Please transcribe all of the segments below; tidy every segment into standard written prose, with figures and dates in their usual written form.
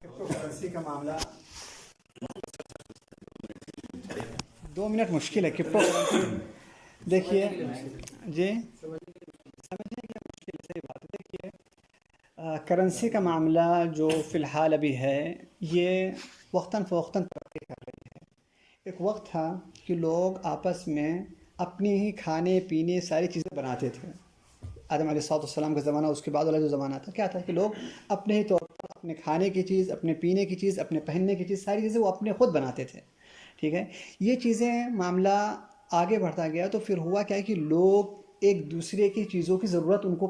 Crypto currency کا معاملہ 2 minute مشکل ہے. کرپٹو کرنسی دیکھیے جی سمجھنے کے لیے مشکل ہے. صحیح بات ہے. دیکھیے کرنسی کا معاملہ جو فی الحال ابھی ہے یہ وقتاً فوقتاً ترقی کر رہی ہے. ایک وقت تھا کہ لوگ آپس میں اپنی ہی کھانے پینے ساری چیزیں بناتے تھے. آدم علیہ السلام کا زمانہ اس کے بعد والا جو زمانہ تھا کیا تھا کہ لوگ اپنے ہی طور پر اپنے کھانے کی چیز، اپنے پینے کی چیز، اپنے پہننے کی چیز، ساری چیزیں وہ اپنے خود بناتے تھے. ٹھیک ہے. یہ چیزیں معاملہ آگے بڑھتا گیا تو پھر ہوا کیا کہ لوگ ایک دوسرے کی چیزوں کی ضرورت ان کو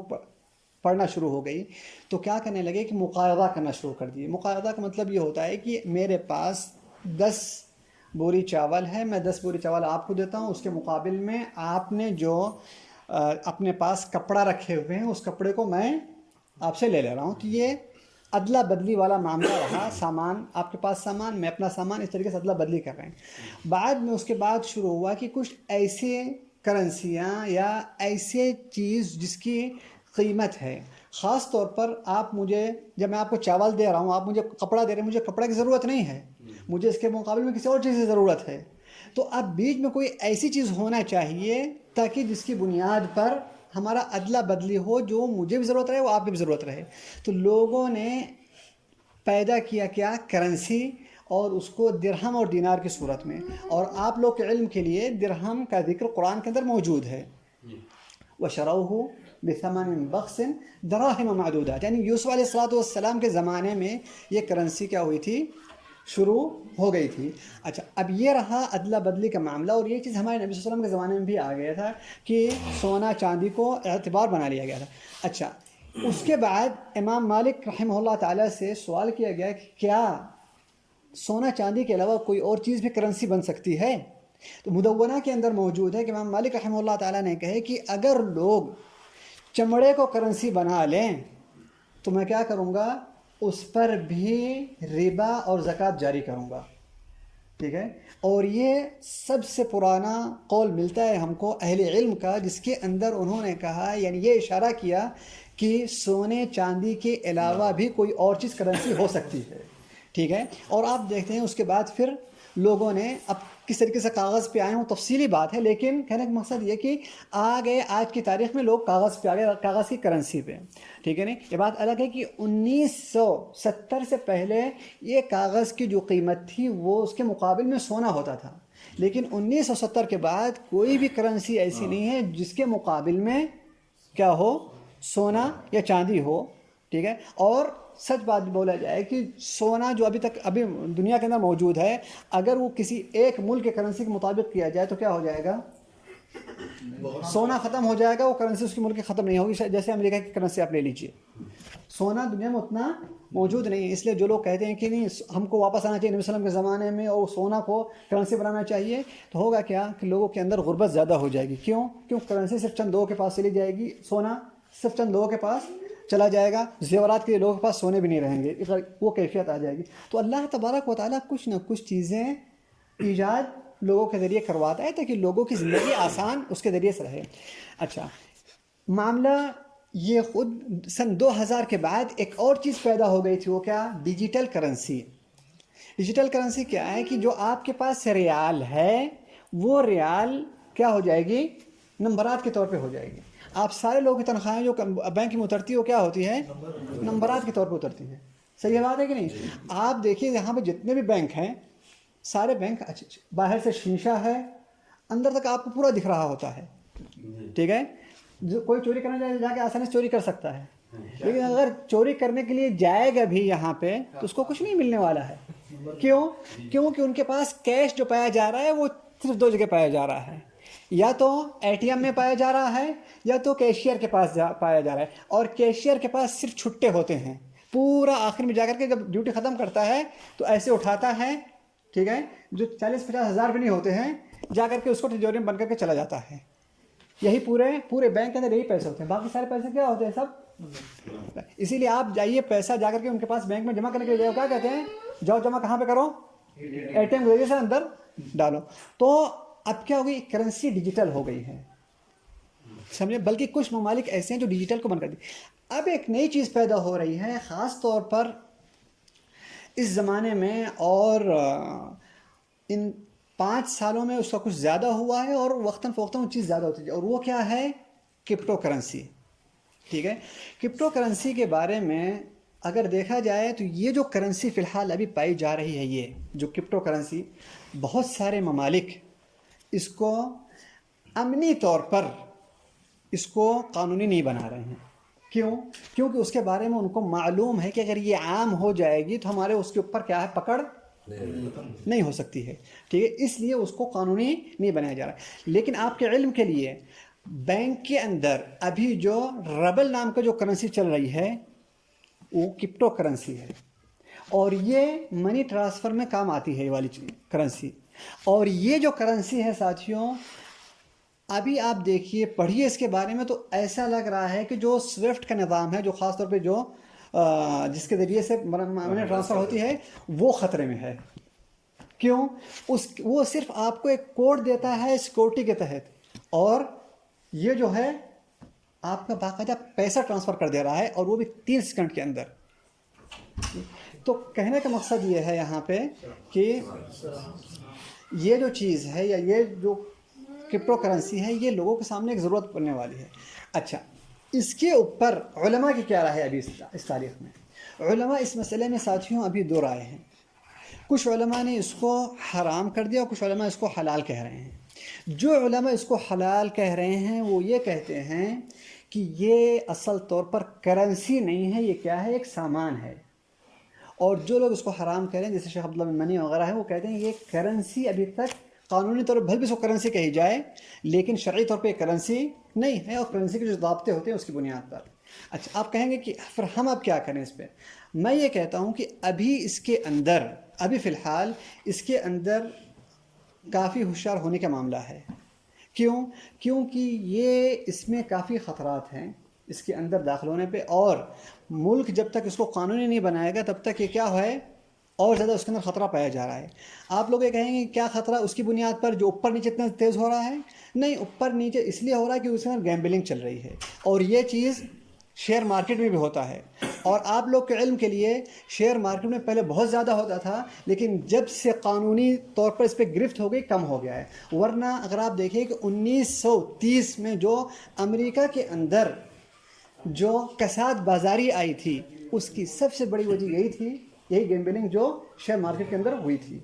پڑھنا شروع ہو گئی. تو کیا کرنے لگے کہ مقایضہ کرنا شروع کر دیے. مقایضہ کا مطلب یہ ہوتا ہے کہ میرے پاس 10 بوری چاول ہے، میں 10 بوری چاول آپ کو دیتا ہوں، اس کے مقابل میں آپ نے جو اپنے پاس کپڑا رکھے ہوئے ہیں اس کپڑے کو میں آپ سے لے رہا ہوں. تو یہ ادلا بدلی والا معاملہ رہا. سامان آپ کے پاس سامان، میں اپنا سامان، اس طریقے سے ادلا بدلی کر رہے ہیں. بعد میں اس کے بعد شروع ہوا کہ کچھ ایسے کرنسیاں یا ایسے چیز جس کی قیمت ہے. خاص طور پر آپ مجھے، جب میں آپ کو چاول دے رہا ہوں، آپ مجھے کپڑا دے رہے ہیں، مجھے کپڑے کی ضرورت نہیں ہے، مجھے اس کے مقابل میں کسی اور چیز کی ضرورت ہے. تو اب بیچ میں کوئی ایسی چیز ہونا چاہیے تاکہ جس کی بنیاد پر ہمارا ادلا بدلی ہو، جو مجھے بھی ضرورت رہے وہ آپ کی بھی ضرورت رہے. تو لوگوں نے پیدا کیا کرنسی، اور اس کو درہم اور دینار کی صورت میں. اور آپ لوگ کے علم کے لیے درہم کا ذکر قرآن کے اندر موجود ہے. وَشَرَوْهُ بِثَمَنٍ بَخْسٍ دَرَاهِمَ مَعْدُودَاتٍ. یعنی یوسف علیہ السلام کے زمانے میں یہ کرنسی کیا ہوئی تھی؟ شروع ہو گئی تھی. اچھا، اب یہ رہا ادلا بدلی کا معاملہ. اور یہ چیز ہمارے نبی صلی اللہ علیہ وسلم کے زمانے میں بھی آ گیا تھا کہ سونا چاندی کو اعتبار بنا لیا گیا تھا. اچھا، اس کے بعد امام مالک رحمہ اللہ تعالیٰ سے سوال کیا گیا کہ کیا سونا چاندی کے علاوہ کوئی اور چیز بھی کرنسی بن سکتی ہے؟ تو مدونہ کے اندر موجود ہے کہ امام مالک رحمہ اللہ تعالیٰ نے کہے کہ اگر لوگ چمڑے کو کرنسی بنا لیں تو میں کیا کروں گا؟ اس پر بھی ربا اور زکوٰۃ جاری کروں گا. ٹھیک ہے. اور یہ سب سے پرانا قول ملتا ہے ہم کو اہل علم کا، جس کے اندر انہوں نے کہا، یعنی یہ اشارہ کیا کہ سونے چاندی کے علاوہ بھی کوئی اور چیز کرنسی ہو سکتی ہے. ٹھیک ہے. اور آپ دیکھتے ہیں اس کے بعد پھر لوگوں نے اب کس طریقے سے کاغذ پہ آئے ہوں تفصیلی بات ہے، لیکن کہنے کا مقصد یہ کہ آ گئے آج کی تاریخ میں لوگ کاغذ پہ آ گئے، کاغذ کی کرنسی پہ. ٹھیک ہے. نہیں، یہ بات الگ ہے کہ 1970 سے پہلے یہ کاغذ کی جو قیمت تھی وہ اس کے مقابل میں سونا ہوتا تھا. لیکن 1970 کے بعد کوئی بھی کرنسی ایسی نہیں ہے جس کے مقابل میں کیا ہو؟ سونا یا چاندی ہو. ٹھیک ہے. اور سچ بات بولا جائے کہ سونا جو ابھی دنیا کے اندر موجود ہے، اگر وہ کسی ایک ملک کے کرنسی کے مطابق کیا جائے تو کیا ہو جائے گا؟ سونا ختم ہو جائے گا. وہ کرنسی اس کے ملک کی ختم نہیں ہوگی. جیسے امریکہ کی کرنسی آپ لے لیجئے، سونا دنیا میں اتنا موجود نہیں ہے. اس لیے جو لوگ کہتے ہیں کہ نہیں ہم کو واپس آنا چاہیے نبی صلی اللہ علیہ وسلم کے زمانے میں اور سونا کو کرنسی بنانا چاہیے، تو ہوگا کیا کہ لوگوں کے اندر غربت زیادہ ہو جائے گی. کیوں کرنسی صرف چند لوگوں کے پاس چلی جائے گی، سونا صرف چند لوگوں کے پاس چلا جائے گا، زیورات کے لوگوں کے پاس سونے بھی نہیں رہیں گے، وہ کیفیت آ جائے گی. تو اللہ تبارک و تعالیٰ کچھ نہ کچھ چیزیں ایجاد لوگوں کے ذریعے کرواتا ہے تاکہ لوگوں کی زندگی آسان اس کے ذریعے سے رہے. اچھا، معاملہ یہ خود سن 2000 کے بعد ایک اور چیز پیدا ہو گئی تھی. وہ کیا؟ Digital currency. ڈیجیٹل کرنسی کیا ہے کہ جو آپ کے پاس ریال ہے وہ ریال کیا ہو جائے گی؟ نمبرات کے طور پہ ہو جائے گی. آپ سارے لوگوں کی تنخواہیں جو بینک میں اترتی ہے وہ کیا ہوتی ہے؟ نمبرات کے طور پہ اترتی ہے. صحیح بات ہے کہ نہیں؟ آپ دیکھیے یہاں پہ جتنے بھی بینک ہیں، سارے بینک باہر سے شیشہ ہے، اندر تک آپ کو پورا دکھ رہا ہوتا ہے. ٹھیک ہے. جو کوئی چوری کرنا چاہے جا کے آسانی سے چوری کر سکتا ہے، لیکن اگر چوری کرنے کے لیے جائے گا بھی یہاں پہ تو اس کو کچھ نہیں ملنے والا ہے. کیوں کہ ان کے پاس کیش جو پایا جا رہا ہے وہ صرف 2 جگہ پایا جا رہا ہے، یا تو اے ٹی ایم میں پایا جا رہا ہے یا تو کیشیئر کے پاس پایا جا رہا ہے. اور کیشیئر کے پاس صرف چھٹے ہوتے ہیں. پورا آخر میں جا کر کے جب ڈیوٹی ختم کرتا ہے تو ایسے اٹھاتا ہے، ٹھیک ہے، جو 40-50 ہزار بھی نہیں ہوتے ہیں، جا کر کے اس کو تجوری میں بن کر کے چلا جاتا ہے. یہی پورے بینک کے اندر یہی پیسے ہوتے ہیں. باقی سارے پیسے کیا ہوتے ہیں؟ سب. اسی لیے آپ جائیے پیسہ جا کر کے ان کے پاس بینک میں جمع کرنے کے لیے کیا کہتے ہیں؟ جاؤ جمع کہاں پہ کرو؟ اے ٹی ایم کے ذریعے سے اندر ڈالو. تو اب کیا ہوگی؟ کرنسی ڈیجیٹل ہو گئی ہے، سمجھے. بلکہ کچھ ممالک ایسے ہیں جو ڈیجیٹل کو بند کر دی. اب ایک نئی چیز پیدا ہو رہی ہے، خاص طور پر اس زمانے میں اور ان 5 سالوں میں اس کا کچھ زیادہ ہوا ہے، اور وقتاً فوقتاً وہ چیز زیادہ ہوتی ہے، اور وہ کیا ہے؟ Crypto currency. ٹھیک ہے. کرپٹو کرنسی کے بارے میں اگر دیکھا جائے تو یہ جو کرنسی فی الحال ابھی پائی جا رہی ہے، یہ جو کرپٹو کرنسی، بہت سارے ممالک اس کو امنی طور پر اس کو قانونی نہیں بنا رہے ہیں. کیوں؟ کیونکہ اس کے بارے میں ان کو معلوم ہے کہ اگر یہ عام ہو جائے گی تو ہمارے اس کے اوپر کیا ہے؟ پکڑ نہیں ہو سکتی ہے. ٹھیک ہے. اس لیے اس کو قانونی نہیں بنایا جا رہا ہے. لیکن آپ کے علم کے لیے بینک کے اندر ابھی جو ربل نام کا جو کرنسی چل رہی ہے وہ کرپٹو کرنسی ہے، اور یہ منی ٹرانسفر میں کام آتی ہے یہ والی کرنسی. اور یہ جو کرنسی ہے ساتھیوں، ابھی آپ دیکھیے، پڑھیے اس کے بارے میں، تو ایسا لگ رہا ہے کہ جو سوئفٹ کا نظام ہے، جو خاص طور پہ جو جس کے ذریعے سے منی ٹرانسفر ہوتی ہے، وہ خطرے میں ہے. کیوں؟ وہ صرف آپ کو ایک کوڈ دیتا ہے سیکورٹی کے تحت، اور یہ جو ہے آپ کا باقاعدہ پیسہ ٹرانسفر کر دے رہا ہے، اور وہ بھی 3 سیکنڈ کے اندر. تو کہنے کا مقصد یہ ہے یہاں پہ کہ یہ جو چیز ہے، یا یہ جو کرپٹو کرنسی ہے، یہ لوگوں کے سامنے ایک ضرورت پڑنے والی ہے. اچھا، اس کے اوپر علماء کی کیا رائے ہے ابھی اس تاریخ میں؟ علماء اس مسئلے میں ساتھیوں ابھی 2 رائے ہیں. کچھ علماء نے اس کو حرام کر دیا، اور کچھ علماء اس کو حلال کہہ رہے ہیں. جو علماء اس کو حلال کہہ رہے ہیں وہ یہ کہتے ہیں کہ یہ اصل طور پر کرنسی نہیں ہے، یہ کیا ہے؟ ایک سامان ہے. اور جو لوگ اس کو حرام کہہ رہے ہیں، جیسے شیخ عبداللہ بن منی وغیرہ ہے، وہ کہتے ہیں یہ کرنسی ابھی تک قانونی طور پر بھل بھی اس کو کرنسی کہی جائے، لیکن شرعی طور پہ یہ کرنسی نہیں ہے، اور کرنسی کے جو ضابطے ہوتے ہیں اس کی بنیاد پر. اچھا، آپ کہیں گے کہ پھر ہم اب کیا کریں اس پہ؟ میں یہ کہتا ہوں کہ ابھی فی الحال اس کے اندر کافی ہوشیار ہونے کا معاملہ ہے. کیوں؟ کیونکہ یہ اس میں کافی خطرات ہیں اس کے اندر داخل ہونے پہ، اور ملک جب تک اس کو قانونی نہیں بنائے گا تب تک یہ کیا ہے؟ اور زیادہ اس کے اندر خطرہ پایا جا رہا ہے. آپ لوگ یہ کہیں گے کیا خطرہ؟ اس کی بنیاد پر جو اوپر نیچے اتنا تیز ہو رہا ہے. نہیں، اوپر نیچے اس لیے ہو رہا ہے کہ اس کے اندر گیمبلنگ چل رہی ہے، اور یہ چیز شیئر مارکیٹ میں بھی ہوتا ہے. اور آپ لوگ کے علم کے لیے شیئر مارکیٹ میں پہلے بہت زیادہ ہوتا تھا، لیکن جب سے قانونی طور پر اس پہ گرفت ہو گئی، کم ہو گیا ہے. ورنہ اگر آپ دیکھیں کہ 1930 میں جو امریکہ کے اندر جو کساد بازاری آئی تھی، اس کی سب سے بڑی وجہ یہی تھی، یہی گیمبلنگ جو شیئر مارکیٹ کے اندر ہوئی تھی.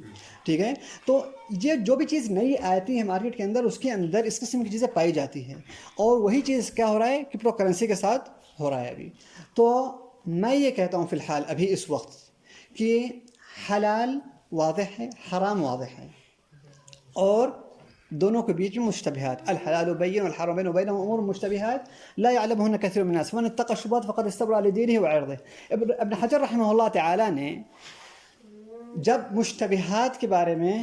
ٹھیک ہے. تو یہ جو بھی چیز نئی آتی ہے مارکیٹ کے اندر، اس کے اندر اس قسم کی چیزیں پائی جاتی ہیں، اور وہی چیز کیا ہو رہا ہے؟ کرپٹو کرنسی کے ساتھ ہو رہا ہے ابھی. تو میں یہ کہتا ہوں فی الحال ابھی اس وقت کہ حلال واضح ہے، حرام واضح ہے، اور دونوں کے بیچ میں مشتبہات. الحلال بین والحرام بین وبینہم امور مشتبہات لا يعلمهن كثير من الناس ومن اتقى الشبهات فقد استبرأ لدينه وعرضه. ابن حجر رحمہ اللہ تعالی نے جب مشتبہات کے بارے میں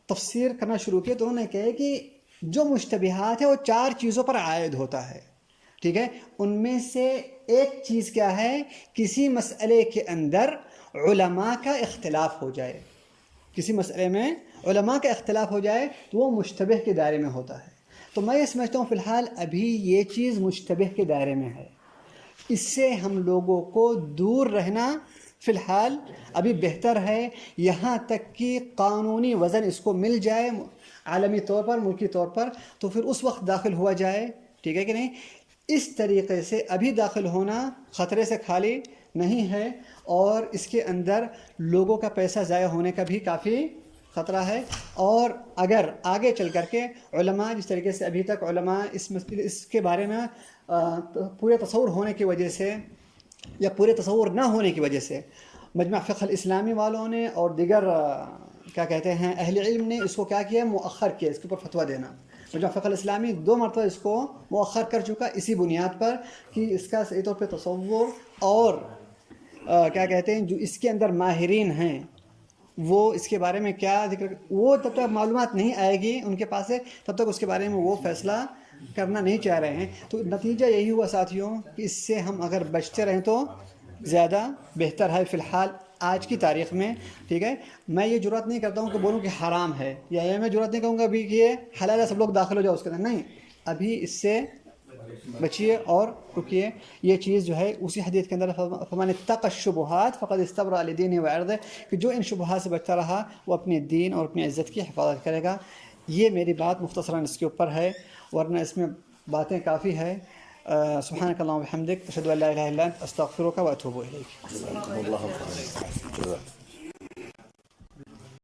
تفسیر کرنا شروع کیا تو انہوں نے کہا کہ جو مشتبہات ہے وہ 4 چیزوں پر عائد ہوتا ہے. ٹھیک ہے. ان میں سے ایک چیز کیا ہے؟ کسی مسئلے کے اندر علماء کا اختلاف ہو جائے. کسی مسئلے میں علماء کا اختلاف ہو جائے تو وہ مشتبہ کے دائرے میں ہوتا ہے. تو میں یہ سمجھتا ہوں فی الحال ابھی یہ چیز مشتبہ کے دائرے میں ہے. اس سے ہم لوگوں کو دور رہنا فی الحال ابھی بہتر ہے، یہاں تک کہ قانونی وزن اس کو مل جائے عالمی طور پر، ملکی طور پر، تو پھر اس وقت داخل ہوا جائے. ٹھیک ہے کہ نہیں؟ اس طریقے سے ابھی داخل ہونا خطرے سے خالی نہیں ہے، اور اس کے اندر لوگوں کا پیسہ ضائع ہونے کا بھی کافی خطرہ ہے. اور اگر آگے چل کر کے علماء جس طریقے سے ابھی تک علماء اس کے بارے میں پورے تصور ہونے کی وجہ سے یا پورے تصور نہ ہونے کی وجہ سے مجمع فقہ الاسلامی والوں نے اور دیگر کیا کہتے ہیں اہل علم نے اس کو کیا کیا؟ مؤخر کیا، اس کے اوپر فتویٰ دینا. مجمع فقہ الاسلامی 2 مرتبہ اس کو مؤخر کر چکا، اسی بنیاد پر کہ اس کا صحیح طور پہ تصور اور کیا کہتے ہیں جو اس کے اندر ماہرین ہیں وہ اس کے بارے میں کیا ذکر، وہ تب تک معلومات نہیں آئے گی ان کے پاس سے تب تک اس کے بارے میں وہ فیصلہ کرنا نہیں چاہ رہے ہیں. تو نتیجہ یہی ہوا ساتھیوں کہ اس سے ہم اگر بچتے رہیں تو زیادہ بہتر ہے فی الحال آج کی تاریخ میں. ٹھیک ہے. میں یہ جرات نہیں کرتا ہوں کہ بولوں کہ حرام ہے، یا یہ میں جرات نہیں کہوں گا ابھی کہ یہ حلال ہے سب لوگ داخل ہو جاؤ اس کے اندر. نہیں، ابھی اس سے بچیے اور رکیے. یہ چیز جو ہے اسی حدیث کے اندر فمن اتقى الشبهات فقد استبرأ لدینه وعرضه کہ جو ان شبہات سے بچتا رہا وہ اپنے دین اور اپنی عزت کی حفاظت کرے گا. یہ میری بات مختصراً اس کے اوپر ہے، ورنہ اس میں باتیں کافی ہے. سبحانك اللهم وبحمدك اشهد ان لا اله الا انت استغفرك واتوب اليك.